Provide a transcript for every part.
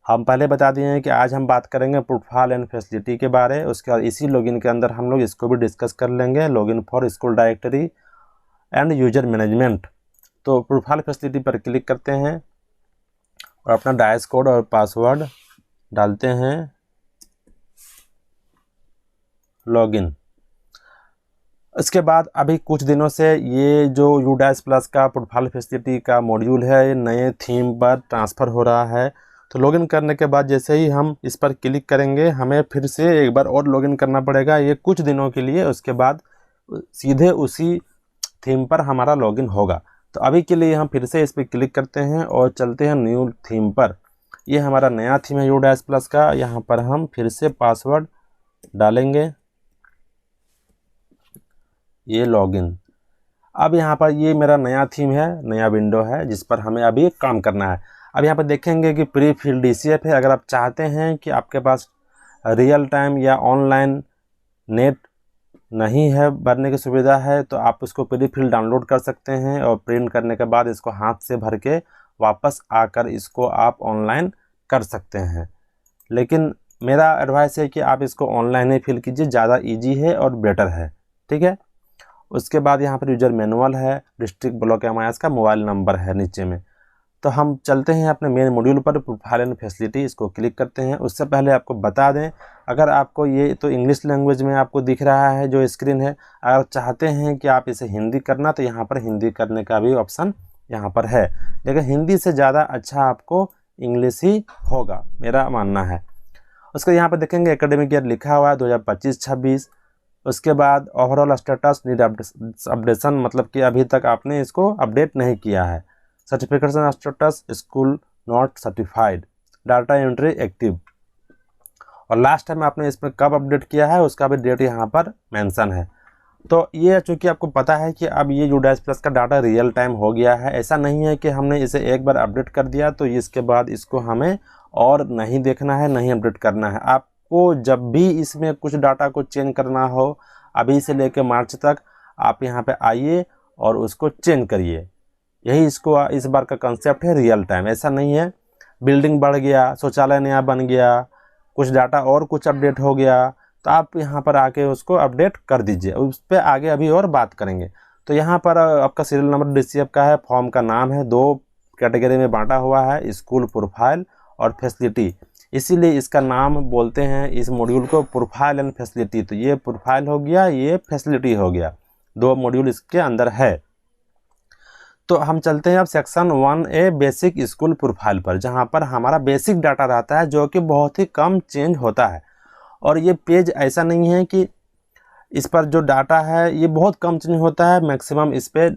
हम पहले बता दिए हैं कि आज हम बात करेंगे प्रोफाइल एंड फैसिलिटी के बारे। उसके बाद इसी लॉगिन के अंदर हम लोग इसको भी डिस्कस कर लेंगे, login for school directory and user management. तो प्रोफाइल फैसिलिटी पर क्लिक करते हैं और अपना डायस कोड और पासवर्ड डालते हैं, लॉगिन। इसके बाद अभी कुछ दिनों से ये जो UDAS प्लस का प्रोफाइल फैसिलिटी का मॉड्यूल है, ये नए थीम पर ट्रांसफ़र हो रहा है। तो लॉगिन करने के बाद जैसे ही हम इस पर क्लिक करेंगे, हमें फिर से एक बार और लॉगिन करना पड़ेगा, ये कुछ दिनों के लिए। उसके बाद सीधे उसी थीम पर हमारा लॉगिन होगा। तो अभी के लिए हम फिर से इस पर क्लिक करते हैं और चलते हैं न्यू थीम पर। ये हमारा नया थीम है UDAS प्लस का। यहाँ पर हम फिर से पासवर्ड डालेंगे, ये लॉगिन। अब यहाँ पर ये मेरा नया थीम है, नया विंडो है जिस पर हमें अभी काम करना है। अब यहाँ पर देखेंगे कि प्री फिल्ड DCF है। अगर आप चाहते हैं कि आपके पास रियल टाइम या ऑनलाइन नेट नहीं है, भरने की सुविधा है, तो आप उसको प्री फिल्ड डाउनलोड कर सकते हैं और प्रिंट करने के बाद इसको हाथ से भर के वापस आकर इसको आप ऑनलाइन कर सकते हैं। लेकिन मेरा एडवाइस है कि आप इसको ऑनलाइन ही फिल कीजिए, ज़्यादा ईजी है और बेटर है। ठीक है। उसके बाद यहाँ पर यूजर मैनुअल है, डिस्ट्रिक्ट ब्लॉक MIS का मोबाइल नंबर है नीचे में। तो हम चलते हैं अपने मेन मॉड्यूल पर, प्रोफाइल एंड फैसिलिटी, इसको क्लिक करते हैं। उससे पहले आपको बता दें, अगर आपको ये तो इंग्लिश लैंग्वेज में आपको दिख रहा है जो स्क्रीन है, अगर चाहते हैं कि आप इसे हिंदी करना तो यहाँ पर हिंदी करने का भी ऑप्शन यहाँ पर है। लेकिन हिंदी से ज़्यादा अच्छा आपको इंग्लिश ही होगा, मेरा मानना है। उसके यहाँ पर देखेंगे एकेडमिक ईयर लिखा हुआ है 2025-26। उसके बाद ओवरऑल स्टेटस नीड अपडेशन, मतलब कि अभी तक आपने इसको अपडेट नहीं किया है। Certification status school not certified, data entry active, और लास्ट टाइम आपने इसमें कब अपडेट किया है उसका भी डेट यहाँ पर मेंशन है। तो ये चूँकि आपको पता है कि अब ये UDAS प्लस का डाटा रियल टाइम हो गया है, ऐसा नहीं है कि हमने इसे एक बार अपडेट कर दिया तो इसके बाद इसको हमें और नहीं देखना है, नहीं अपडेट करना है। आपको जब भी इसमें कुछ डाटा को चेंज करना हो, अभी से लेकर मार्च तक, आप यहाँ पे आइए और उसको चेंज करिए। यही इसको इस बार का कंसेप्ट है, रियल टाइम। ऐसा नहीं है बिल्डिंग बढ़ गया, शौचालय नया बन गया, कुछ डाटा और कुछ अपडेट हो गया तो आप यहाँ पर आके उसको अपडेट कर दीजिए। उस पर आगे अभी और बात करेंगे। तो यहाँ पर आपका सीरियल नंबर DCF का है, फॉर्म का नाम है, 2 कैटेगरी में बांटा हुआ है, स्कूल प्रोफाइल और फैसिलिटी। इसीलिए इसका नाम बोलते हैं इस मॉड्यूल को प्रोफाइल एंड फैसिलिटी। तो ये प्रोफाइल हो गया, ये फैसिलिटी हो गया, 2 मॉड्यूल इसके अंदर है। तो हम चलते हैं अब section 1A basic school profile पर, जहाँ पर हमारा बेसिक डाटा रहता है जो कि बहुत ही कम चेंज होता है। और ये पेज ऐसा नहीं है कि इस पर जो डाटा है ये बहुत कम चेंज होता है, मैक्सिमम इस पर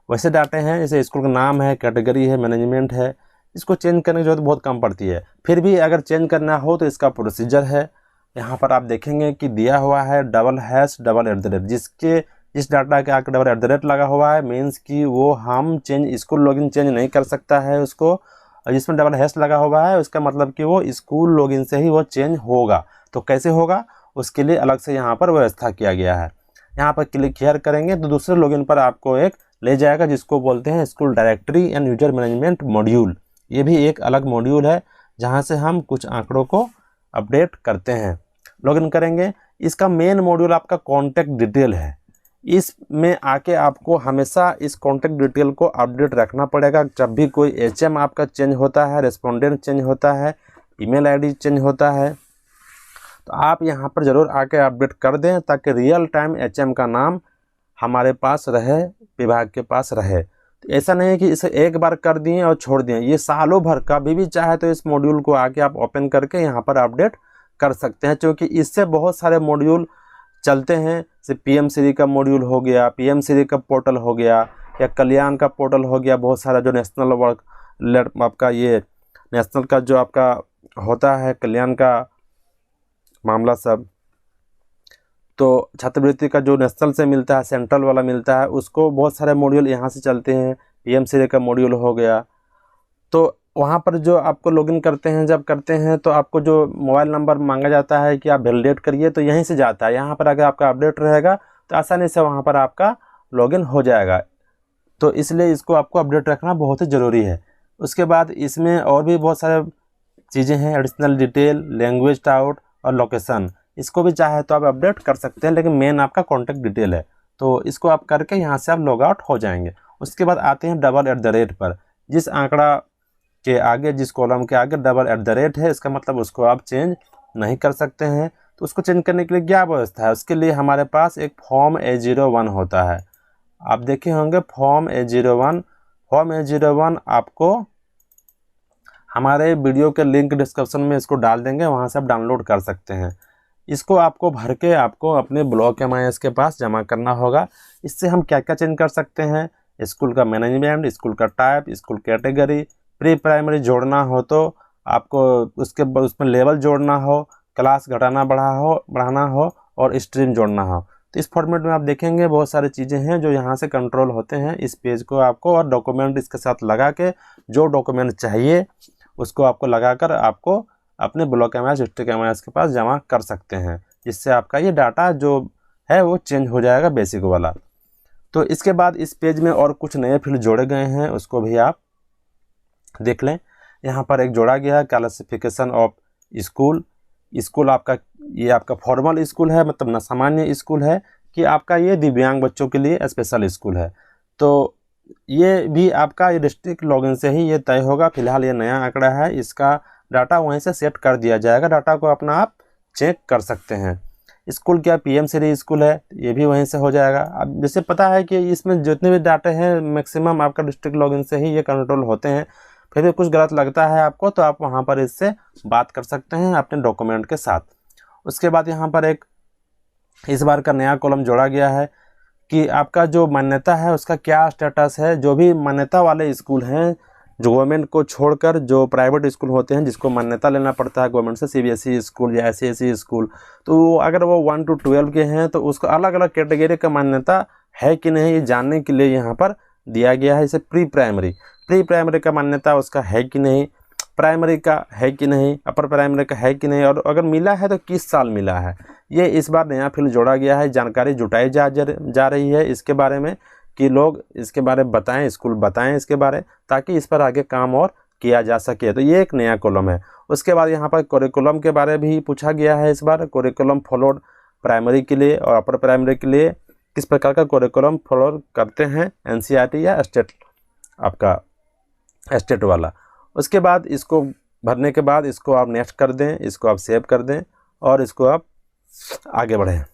वैसे डाटे हैं जैसे स्कूल का नाम है, कैटेगरी है, मैनेजमेंट है, इसको चेंज करने की जरूरत बहुत कम पड़ती है। फिर भी अगर चेंज करना हो तो इसका प्रोसीजर है। यहाँ पर आप देखेंगे कि दिया हुआ है $#@ जिस डाटा के आके $@ लगा हुआ है, मीन्स कि वो हम चेंज स्कूल लॉगिन चेंज नहीं कर सकता है उसको। और जिसमें $# लगा हुआ है उसका मतलब कि वो स्कूल लॉगिन से ही वो चेंज होगा। तो कैसे होगा उसके लिए अलग से यहाँ पर व्यवस्था किया गया है। यहाँ पर क्लिक हियर करेंगे तो दूसरे लॉगिन पर आपको एक ले जाएगा जिसको बोलते हैं school directory and user management module. ये भी एक अलग मॉड्यूल है जहाँ से हम कुछ आंकड़ों को अपडेट करते हैं। लॉगिन करेंगे, इसका मेन मॉड्यूल आपका कॉन्टैक्ट डिटेल है। इसमें आके आपको हमेशा इस कॉन्टैक्ट डिटेल को अपडेट रखना पड़ेगा। जब भी कोई HM आपका चेंज होता है, रेस्पोंडेंट चेंज होता है, ईमेल ID चेंज होता है, तो आप यहाँ पर ज़रूर आके अपडेट कर दें ताकि रियल टाइम HM का नाम हमारे पास रहे, विभाग के पास रहे। तो ऐसा नहीं है कि इसे एक बार कर दिए और छोड़ दिए, ये सालों भर कभी भी चाहे तो इस मॉड्यूल को आके आप ओपन करके यहाँ पर अपडेट कर सकते हैं, क्योंकि इससे बहुत सारे मॉड्यूल चलते हैं। जैसे PM श्री का मॉड्यूल हो गया, PM श्री का पोर्टल हो गया, या कल्याण का पोर्टल हो गया, बहुत सारा जो नेशनल वर्क आपका ये नेशनल का जो आपका होता है कल्याण का मामला सब, तो छात्रवृत्ति का जो नेशनल से मिलता है, सेंट्रल वाला मिलता है, उसको बहुत सारे मॉड्यूल यहाँ से चलते हैं। PM श्री का मॉड्यूल हो गया, तो वहाँ पर जो आपको लॉगिन करते हैं, जब करते हैं तो आपको जो मोबाइल नंबर मांगा जाता है कि आप वैलिडेट करिए, तो यहीं से जाता है। यहाँ पर अगर आपका अपडेट रहेगा तो आसानी से वहाँ पर आपका लॉगिन हो जाएगा। तो इसलिए इसको आपको अपडेट रखना बहुत ही ज़रूरी है। उसके बाद इसमें और भी बहुत सारे चीज़ें हैं, एडिशनल डिटेल, लैंग्वेज टाउट और लोकेशन। इसको भी चाहे तो आप अपडेट कर सकते हैं, लेकिन मेन आपका कॉन्टैक्ट डिटेल है, तो इसको आप करके यहाँ से आप लॉग आउट हो जाएंगे। उसके बाद आते हैं $@ पर। जिस आंकड़ा के आगे, जिस कॉलम के आगे $@ है, इसका मतलब उसको आप चेंज नहीं कर सकते हैं। तो उसको चेंज करने के लिए क्या व्यवस्था है, उसके लिए हमारे पास एक फॉर्म A01 होता है। आप देखे होंगे फॉर्म A01। फॉर्म A01 आपको हमारे वीडियो के लिंक डिस्क्रिप्शन में इसको डाल देंगे, वहाँ से आप डाउनलोड कर सकते हैं। इसको आपको भर के आपको अपने ब्लॉक MIS के पास जमा करना होगा। इससे हम क्या क्या चेंज कर सकते हैं, स्कूल का मैनेजमेंट, स्कूल का type, school category, pre primary जोड़ना हो तो आपको उसमें लेवल जोड़ना हो, क्लास बढ़ाना हो और स्ट्रीम जोड़ना हो। तो इस फॉर्मेट में आप देखेंगे बहुत सारी चीज़ें हैं जो यहाँ से कंट्रोल होते हैं। इस पेज को आपको और डॉक्यूमेंट इसके साथ लगा के, जो डॉक्यूमेंट चाहिए उसको आपको लगाकर आपको अपने ब्लॉक MIS, डिस्ट्रिक्ट MIS के पास जमा कर सकते हैं, जिससे आपका ये डाटा जो है वो चेंज हो जाएगा बेसिक वाला। तो इसके बाद इस पेज में और कुछ नए फील्ड जोड़े गए हैं, उसको भी आप देख लें। यहाँ पर एक जोड़ा गया है क्लासिफिकेशन ऑफ स्कूल। स्कूल आपका, ये आपका फॉर्मल स्कूल है, मतलब न सामान्य स्कूल है, कि आपका ये दिव्यांग बच्चों के लिए स्पेशल स्कूल है। तो ये भी आपका ये डिस्ट्रिक्ट लॉगिन से ही ये तय होगा। फिलहाल ये नया आंकड़ा है, इसका डाटा वहीं से सेट कर दिया जाएगा। डाटा को अपना आप चेक कर सकते हैं। स्कूल क्या PM सीरीज स्कूल है, ये भी वहीं से हो जाएगा। अब जैसे पता है कि इसमें जितने भी डाटे हैं मैक्सिमम आपका डिस्ट्रिक्ट लॉगिन से ही ये कंट्रोल होते हैं। फिर भी कुछ गलत लगता है आपको तो आप वहाँ पर इससे बात कर सकते हैं अपने डॉक्यूमेंट के साथ। उसके बाद यहाँ पर एक इस बार का नया कॉलम जोड़ा गया है कि आपका जो मान्यता है उसका क्या स्टेटस है। जो भी मान्यता वाले स्कूल हैं, जो गवर्नमेंट को छोड़कर जो प्राइवेट स्कूल होते हैं जिसको मान्यता लेना पड़ता है गवर्नमेंट से, CBSE स्कूल या SCSE स्कूल, तो अगर वो 1 to 12 के हैं तो उसको अलग अलग कैटेगरी का मान्यता है कि नहीं, ये जानने के लिए यहाँ पर दिया गया है। जैसे प्री प्राइमरी का मान्यता उसका है कि नहीं, प्राइमरी का है कि नहीं, अपर प्राइमरी का है कि नहीं, और अगर मिला है तो किस साल मिला है। ये इस बार नया फील्ड जोड़ा गया है। जानकारी जुटाई जा रही है इसके बारे में कि लोग इसके बारे में बताएं, स्कूल बताएं इसके बारे, ताकि इस पर आगे काम और किया जा सके। तो ये एक नया कॉलम है। उसके बाद यहाँ पर करिकुलम के बारे में भी पूछा गया है इस बार। करिकुलम फॉलोड प्राइमरी के लिए और अपर प्राइमरी के लिए किस प्रकार का करिकुलम फॉलो करते हैं, NCERT या स्टेट, आपका स्टेट वाला। उसके बाद इसको भरने के बाद इसको आप नेक्स्ट कर दें, इसको आप सेव कर दें और इसको आप आगे बढ़ें।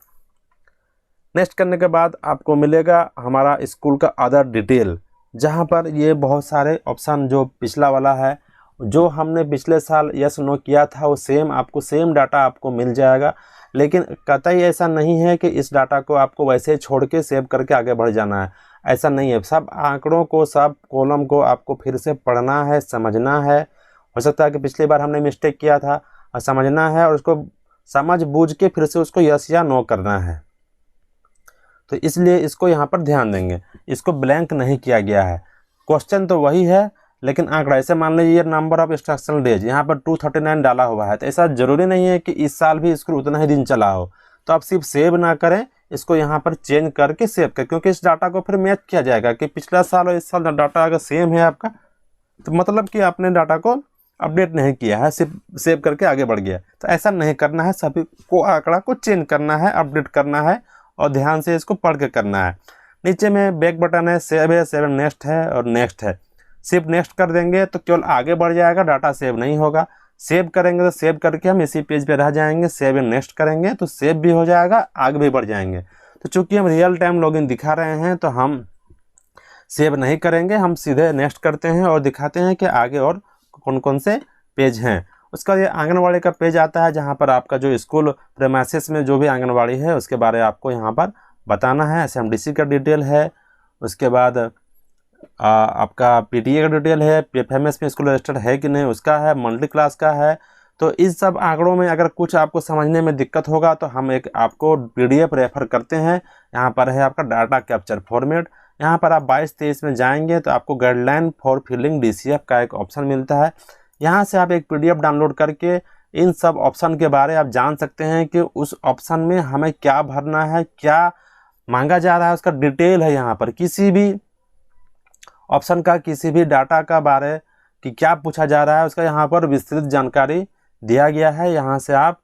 नेक्स्ट करने के बाद आपको मिलेगा हमारा स्कूल का अदर डिटेल, जहां पर ये बहुत सारे ऑप्शन, जो पिछला वाला है, जो हमने पिछले साल यस नो किया था वो सेम डाटा आपको मिल जाएगा। लेकिन कतई ऐसा नहीं है कि इस डाटा को आपको वैसे छोड़ के सेव करके आगे बढ़ जाना है, ऐसा नहीं है। सब आंकड़ों को, सब कॉलम को आपको फिर से पढ़ना है, समझना है। हो सकता है कि पिछली बार हमने मिस्टेक किया था, और समझना है और उसको समझ बूझ के फिर से उसको यस या नो करना है। तो इसलिए इसको यहाँ पर ध्यान देंगे, इसको ब्लैंक नहीं किया गया है। क्वेश्चन तो वही है, लेकिन आंकड़ा, ऐसे मान लीजिए नंबर ऑफ इंस्ट्रक्शनल डेज यहाँ पर 239 डाला हुआ है, तो ऐसा जरूरी नहीं है कि इस साल भी स्कूल उतना ही दिन चला हो। तो आप सिर्फ सेव ना करें, इसको यहाँ पर चेंज करके सेव करें, क्योंकि इस डाटा को फिर मैच किया जाएगा कि पिछला साल और इस साल डाटा अगर सेम है आपका, तो मतलब कि आपने डाटा को अपडेट नहीं किया है, सिर्फ सेव करके आगे बढ़ गया। तो ऐसा नहीं करना है, सभी को आंकड़ा को चेंज करना है, अपडेट करना है और ध्यान से इसको पढ़ के करना है। नीचे में बैक बटन है, सेव है, सेव नेक्स्ट है और नेक्स्ट है। सिर्फ नेक्स्ट कर देंगे तो केवल आगे बढ़ जाएगा, डाटा सेव नहीं होगा। सेव करेंगे तो सेव करके हम इसी पेज पे रह जाएंगे। सेव एंड नेक्स्ट करेंगे तो सेव भी हो जाएगा, आगे भी बढ़ जाएंगे। तो चूंकि हम रियल टाइम लॉगिन दिखा रहे हैं तो हम सेव नहीं करेंगे, हम सीधे नेक्स्ट करते हैं और दिखाते हैं कि आगे और कौन कौन से पेज हैं। उसका ये आंगनवाड़ी का पेज आता है, जहाँ पर आपका जो स्कूल प्रेमाइसेस में जो भी आंगनवाड़ी है उसके बारे में आपको यहाँ पर बताना है। SMDC का डिटेल है, उसके बाद आपका PTA का डिटेल है, PFMS में स्कूल रजिस्टर्ड है कि नहीं उसका है, मंथली क्लास का है। तो इस सब आंकड़ों में अगर कुछ आपको समझने में दिक्कत होगा तो हम एक आपको PDF रेफर करते हैं। यहाँ पर है आपका डाटा कैप्चर फॉर्मेट। यहाँ पर आप 22-23 में जाएंगे तो आपको गाइडलाइन फॉर फिलिंग DCF का एक ऑप्शन मिलता है। यहाँ से आप एक PDF डाउनलोड करके इन सब ऑप्शन के बारे आप जान सकते हैं कि उस ऑप्शन में हमें क्या भरना है, क्या मांगा जा रहा है, उसका डिटेल है। यहाँ पर किसी भी ऑप्शन का, किसी भी डाटा का बारे कि क्या पूछा जा रहा है उसका यहाँ पर विस्तृत जानकारी दिया गया है। यहाँ से आप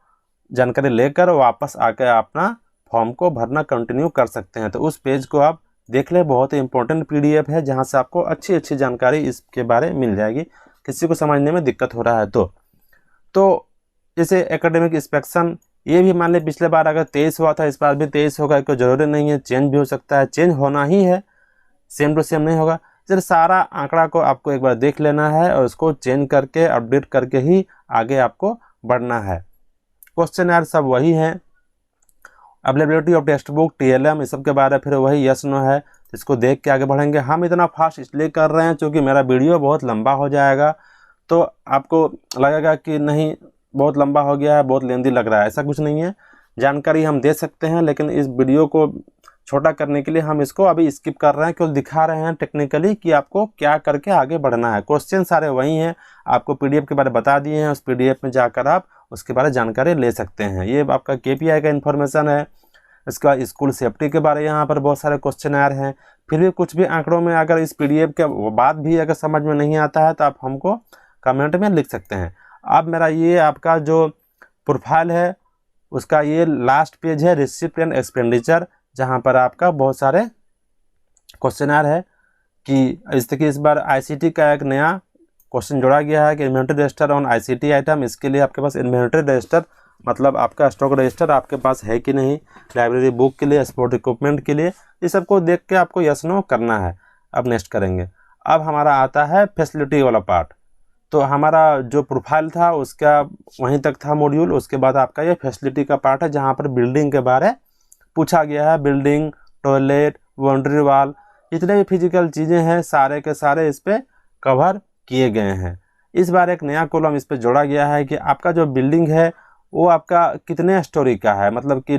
जानकारी लेकर वापस आकर अपना फॉर्म को भरना कंटिन्यू कर सकते हैं। तो उस पेज को आप देख लें, बहुत ही इंपॉर्टेंट PDF है जहाँ से आपको अच्छी अच्छी जानकारी इसके बारे में मिल जाएगी, किसी को समझने में दिक्कत हो रहा है तो जैसे एकेडमिक इंस्पेक्शन, ये भी मान लें पिछले बार अगर 23 हुआ था, इस बार भी 23 होगा, कोई ज़रूरी नहीं है, चेंज भी हो सकता है, चेंज होना ही है, सेम टू सेम नहीं होगा। जैसे सारा आंकड़ा को आपको एक बार देख लेना है और उसको चेंज करके अपडेट करके ही आगे आपको बढ़ना है। क्वेश्चन यार सब वही है, availability of text book, TLM, इस सब के बारे में फिर वही यस नो है, इसको देख के आगे बढ़ेंगे। हम इतना फास्ट इसलिए कर रहे हैं क्योंकि मेरा वीडियो बहुत लंबा हो जाएगा, तो आपको लगेगा कि नहीं बहुत लंबा हो गया है, बहुत लेंदी लग रहा है, ऐसा कुछ नहीं है। जानकारी हम दे सकते हैं, लेकिन इस वीडियो को छोटा करने के लिए हम इसको अभी स्किप कर रहे हैं, केवल दिखा रहे हैं टेक्निकली कि आपको क्या करके आगे बढ़ना है। क्वेश्चन सारे वही हैं, आपको PDF के बारे में बता दिए हैं, उस PDF में जाकर आप उसके बारे में जानकारी ले सकते हैं। ये आपका KPI का इन्फॉर्मेशन है। इसका स्कूल सेफ्टी के बारे में यहाँ पर बहुत सारे क्वेश्चन आ रहे हैं। फिर भी कुछ भी आंकड़ों में अगर इस PDF के बाद भी अगर समझ में नहीं आता है तो आप हमको कमेंट में लिख सकते हैं। अब मेरा ये आपका जो प्रोफाइल है उसका ये लास्ट पेज है, रिसिप्ट एंड एक्सपेंडिचर, जहाँ पर आपका बहुत सारे क्वेश्चन है कि जैसे कि इस बार ICT का एक नया क्वेश्चन जोड़ा गया है कि inventory register on ICT item. इसके लिए आपके पास इन्वेंटरी रजिस्टर मतलब आपका स्टॉक रजिस्टर आपके पास है कि नहीं, लाइब्रेरी बुक के लिए, स्पोर्ट इक्विपमेंट के लिए, ये सबको देख के आपको यस नो करना है। अब नेक्स्ट करेंगे। अब हमारा आता है फैसिलिटी वाला पार्ट। तो हमारा जो प्रोफाइल था उसका वहीं तक था मॉड्यूल, उसके बाद आपका ये फैसिलिटी का पार्ट है जहाँ पर बिल्डिंग के बारे पूछा गया है। बिल्डिंग, टॉयलेट, बाउंड्री वॉल, जितने भी फिजिकल चीज़ें हैं सारे के सारे इस पर कवर किए गए हैं। इस बार एक नया कॉलम इस पर जोड़ा गया है कि आपका जो बिल्डिंग है वो आपका कितने स्टोरी का है, मतलब कि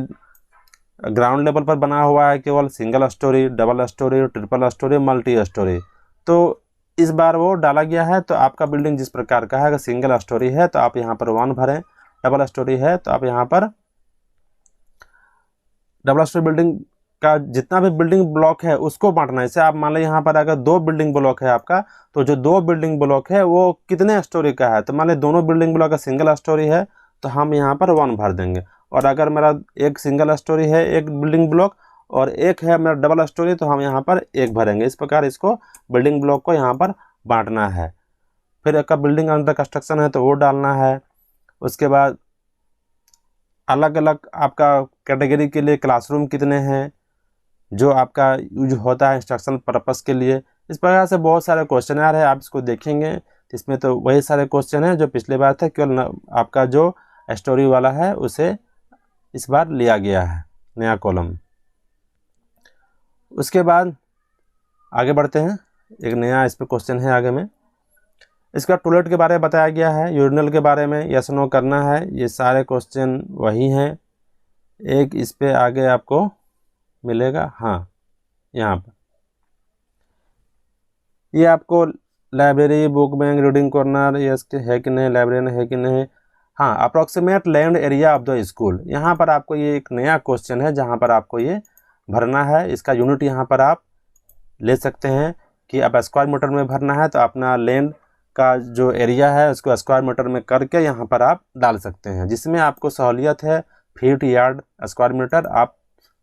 ग्राउंड लेवल पर बना हुआ है, केवल single storey, double storey, triple storey, multi storey. तो इस बार वो डाला गया है। तो आपका बिल्डिंग जिस प्रकार का है, अगर सिंगल स्टोरी है तो आप यहाँ पर 1 भरें, डबल स्टोरी है तो आप यहाँ पर डबल स्टोरी बिल्डिंग का जितना भी बिल्डिंग ब्लॉक है उसको बांटना है। जैसे आप मान लें यहाँ पर अगर 2 बिल्डिंग ब्लॉक है आपका, तो जो 2 बिल्डिंग ब्लॉक है वो कितने स्टोरी का है, तो मान लें दोनों बिल्डिंग ब्लॉक का सिंगल स्टोरी है तो हम यहाँ पर 1 भर देंगे। और अगर मेरा एक सिंगल स्टोरी है एक बिल्डिंग ब्लॉक और एक है मेरा डबल स्टोरी तो हम यहाँ पर 1 भरेंगे। इस प्रकार इसको बिल्डिंग ब्लॉक को यहाँ पर बांटना है। फिर एक बिल्डिंग अंडर कंस्ट्रक्शन है तो वो डालना है। उसके बाद अलग अलग आपका कैटेगरी के लिए क्लासरूम कितने हैं जो आपका यूज होता है इंस्ट्रक्शन पर्पस के लिए। इस प्रकार से बहुत सारे क्वेश्चन आ रहे हैं, आप इसको देखेंगे इसमें तो वही सारे क्वेश्चन हैं जो पिछली बार थे, केवल आपका जो स्टोरी वाला है उसे इस बार लिया गया है नया कॉलम। उसके बाद आगे बढ़ते हैं, एक नया इस पर क्वेश्चन है आगे में। इसका टॉयलेट के बारे में बताया गया है, यूरिनल के बारे में यस नो करना है। ये सारे क्वेश्चन वही हैं। एक इस पे आगे आपको मिलेगा, हाँ यहाँ पर ये आपको library, book bank, reading corner yes है कि नहीं, लाइब्रेरी है कि नहीं। हाँ, approximate land area of the school, यहाँ पर आपको ये एक नया क्वेश्चन है जहाँ पर आपको ये भरना है। इसका यूनिट यहाँ पर आप ले सकते हैं कि अब स्क्वायर मीटर में भरना है तो अपना लैंड का जो एरिया है उसको स्क्वायर मीटर में करके यहाँ पर आप डाल सकते हैं, जिसमें आपको सहूलियत है फीट, यार्ड, स्क्वायर मीटर आप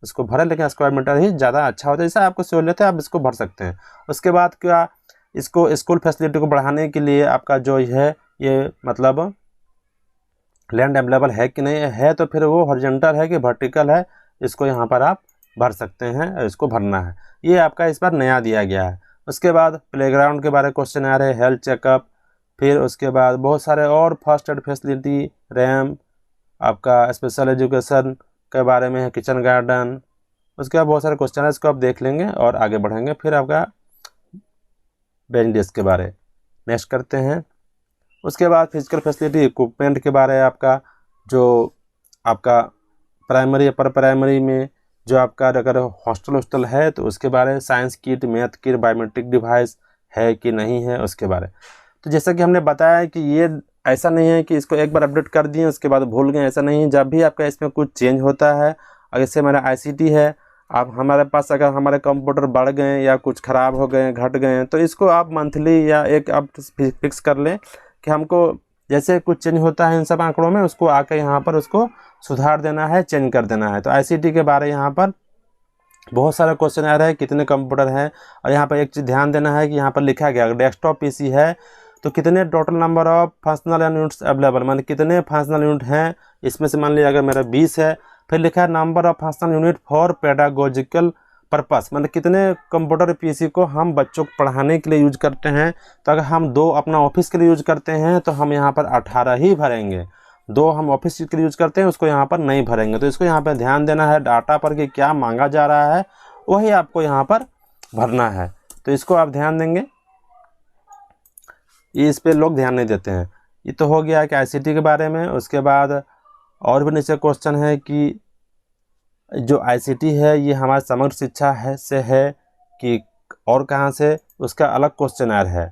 इसको भरें, लेकिन स्क्वायर मीटर ही ज़्यादा अच्छा होता है। जैसा आपको सहूलियत है आप इसको भर सकते हैं। उसके बाद क्या इसको स्कूल फैसिलिटी को बढ़ाने के लिए आपका जो है ये मतलब लैंड अवेलेबल है कि नहीं है, तो फिर वो हॉरिजॉन्टल है कि वर्टिकल है, इसको यहाँ पर आप भर सकते हैं और इसको भरना है। ये आपका इस बार नया दिया गया है। उसके बाद प्लेग्राउंड के बारे में क्वेश्चन आ रहे हैं, हेल्थ चेकअप, फिर उसके बाद बहुत सारे और फर्स्ट एड फैसिलिटी, रैम्प, आपका स्पेशल एजुकेशन के बारे में है, किचन गार्डन। उसके बाद बहुत सारे क्वेश्चन है, इसको आप देख लेंगे और आगे बढ़ेंगे। फिर आपका बेंच डेस्क के बारे नेक्स्ट करते हैं। उसके बाद फिजिकल फैसिलिटी इक्विपमेंट के बारे में आपका जो आपका प्राइमरी, अपर प्राइमरी में जो आपका अगर हॉस्टल है तो उसके बारे में, science kit, math kit, biometric device है कि नहीं है उसके बारे। तो जैसा कि हमने बताया कि ये ऐसा नहीं है कि इसको एक बार अपडेट कर दिए उसके बाद भूल गए, ऐसा नहीं है। जब भी आपका इसमें कुछ चेंज होता है, अगर जैसे मेरा ICT है, आप हमारे पास अगर हमारे कंप्यूटर बढ़ गए या कुछ ख़राब हो गए, घट गए, तो इसको आप मंथली या एक आप फिक्स कर लें कि हमको जैसे कुछ चेंज होता है इन सब आंकड़ों में, उसको आकर यहाँ पर उसको सुधार देना है, चेंज कर देना है। तो ICT के बारे यहाँ पर बहुत सारे क्वेश्चन आ रहे हैं, कितने कंप्यूटर हैं। और यहाँ पर एक चीज़ ध्यान देना है कि यहाँ पर लिखा गया डेस्कटॉप PC है तो कितने total number of functional units available, मतलब कितने फंक्शनल यूनिट हैं। इसमें से मान लीजिए अगर मेरा 20 है, फिर लिखा है number of functional unit for pedagogical purpose, मतलब कितने कंप्यूटर PC को हम बच्चों को पढ़ाने के लिए यूज करते हैं। तो अगर हम 2 अपना ऑफिस के लिए यूज करते हैं तो हम यहाँ पर 18 ही भरेंगे। 2 हम ऑफिस के लिए यूज करते हैं, उसको यहाँ पर नहीं भरेंगे। तो इसको यहाँ पर ध्यान देना है, डाटा पर कि क्या मांगा जा रहा है वही आपको यहाँ पर भरना है। तो इसको आप ध्यान देंगे, ये इस पे लोग ध्यान नहीं देते हैं। ये तो हो गया कि ICT के बारे में। उसके बाद और भी नीचे क्वेश्चन है कि जो ICT है ये हमारे समग्र शिक्षा है कि और कहाँ से, उसका अलग क्वेश्चनर है।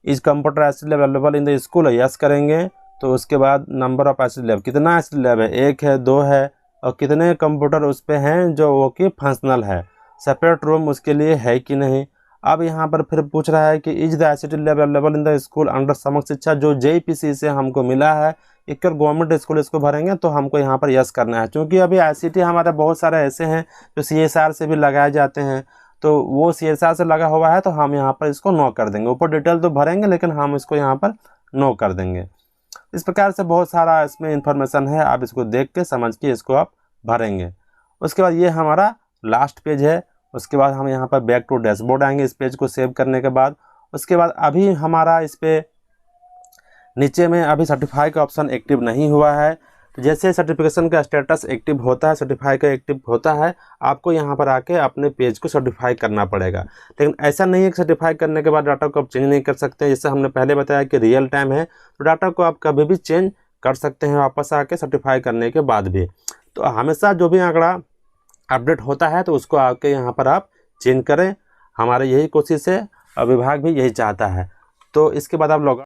इस computer ICT lab available in the school, yes करेंगे। तो उसके बाद नंबर ऑफ ICT लैब, कितना ICT लैब है, 1 है, 2 है, और कितने कंप्यूटर उस पर हैं जो वो कि फंक्शनल है, सेपरेट रूम उसके लिए है कि नहीं। अब यहाँ पर फिर पूछ रहा है कि is the ICT lab available in the school under समग्र शिक्षा, जो JPC से हमको मिला है, एक गवर्नमेंट स्कूल इसको भरेंगे तो हमको यहाँ पर यस करना है। क्योंकि अभी ICT हमारे बहुत सारे ऐसे हैं जो CSR से भी लगाए जाते हैं, तो वो CSR से लगा हुआ है तो हम यहाँ पर इसको नो कर देंगे। ऊपर डिटेल तो भरेंगे लेकिन हम इसको यहाँ पर नो कर देंगे। इस प्रकार से बहुत सारा इसमें इंफॉर्मेशन है, आप इसको देख के समझ के इसको आप भरेंगे। उसके बाद ये हमारा लास्ट पेज है। उसके बाद हम यहाँ पर बैक टू डैशबोर्ड आएंगे, इस पेज को सेव करने के बाद। उसके बाद अभी हमारा इस पे नीचे में अभी सर्टिफाई का ऑप्शन एक्टिव नहीं हुआ है। तो जैसे सर्टिफिकेशन का स्टेटस एक्टिव होता है, सर्टिफाई का एक्टिव होता है, आपको यहाँ पर आके अपने पेज को सर्टिफाई करना पड़ेगा। लेकिन ऐसा नहीं है कि सर्टिफाई करने के बाद डाटा को आप चेंज नहीं कर सकते। जैसे हमने पहले बताया कि रियल टाइम है, तो डाटा को आप कभी भी चेंज कर सकते हैं वापस आके सर्टिफाई करने के बाद भी। तो हमेशा जो भी आंकड़ा अपडेट होता है तो उसको आके यहाँ पर आप चेंज करें, हमारी यही कोशिश है और विभाग भी यही चाहता है। तो इसके बाद आप लॉग